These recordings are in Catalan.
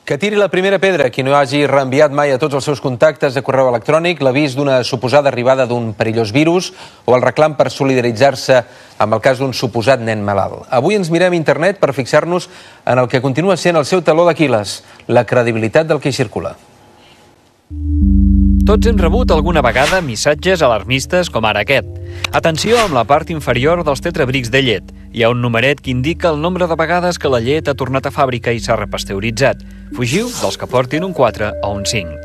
Que tiri la primera pedra qui no hagi reenviat mai a tots els seus contactes de correu electrònic l'avís d'una suposada arribada d'un perillós virus o el reclam per solidaritzar-se amb el cas d'un suposat nen malalt. Avui ens mirem internet per fixar-nos en el que continua sent el seu taló d'Aquil·les, la credibilitat del que hi circula. Tots hem rebut alguna vegada missatges alarmistes com ara aquest. Atenció amb la part inferior dels tetrabrics de llet. Hi ha un numeret que indica el nombre de vegades que la llet ha tornat a fàbrica i s'ha repasteuritzat. Fugiu dels que portin un 4 o un 5.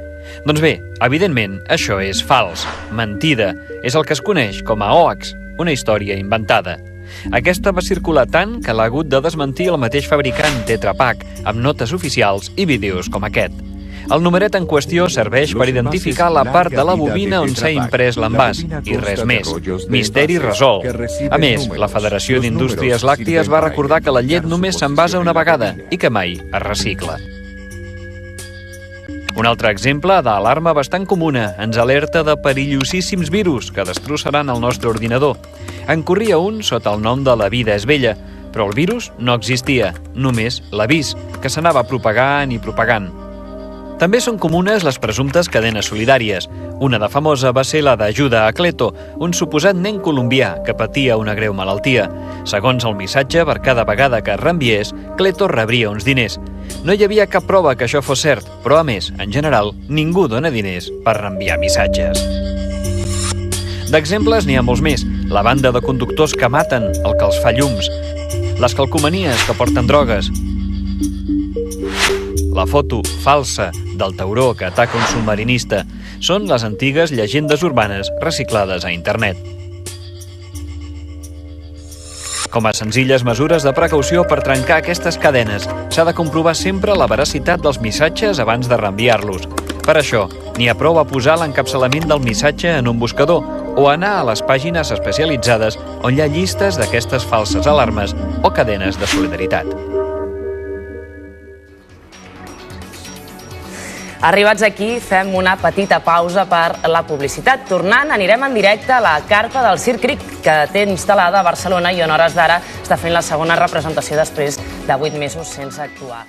Doncs bé, evidentment, això és fals, mentida. És el que es coneix com a hoax, una història inventada. Aquesta va circular tant que l'ha hagut de desmentir el mateix fabricant Tetra Pak, amb notes oficials i vídeos com aquest. El numeret en qüestió serveix per identificar la part de la bobina on s'ha imprès l'envàs, i res més. Misteri resolt. A més, la Federació d'Indústries Làcties va recordar que la llet només s'envasa una vegada i que mai es recicla. Un altre exemple d'alarma bastant comuna ens alerta de perillosíssims virus que destrossaran el nostre ordinador. En corria un sota el nom de La vida és bella, però el virus no existia, només l'avís, que s'anava propagant i propagant. També són comunes les presumptes cadenes solidàries. Una de famosa va ser la d'Ajuda a Cleto, un suposat nen colombià que patia una greu malaltia. Segons el missatge, per cada vegada que es reenviés, Cleto rebria uns diners. No hi havia cap prova que això fos cert, però a més, en general, ningú dona diners per reenviar missatges. D'exemples n'hi ha molts més. La banda de conductors que maten, el que els fa llums. Les calcomanies que porten drogues. La foto falsa del tauró que ataca un submarinista són les antigues llegendes urbanes reciclades a internet. Com a senzilles mesures de precaució per trencar aquestes cadenes, s'ha de comprovar sempre la veracitat dels missatges abans de reenviar-los. Per això, n'hi ha prou a posar l'encapçalament del missatge en un buscador o anar a les pàgines especialitzades on hi ha llistes d'aquestes falses alarmes o cadenes de solidaritat. Arribats aquí, fem una petita pausa per la publicitat. Tornant, anirem en directe a la carpa del Circ Cric, que té instal·lada a Barcelona i on a hores d'ara està fent la segona representació després de 8 mesos sense actuar.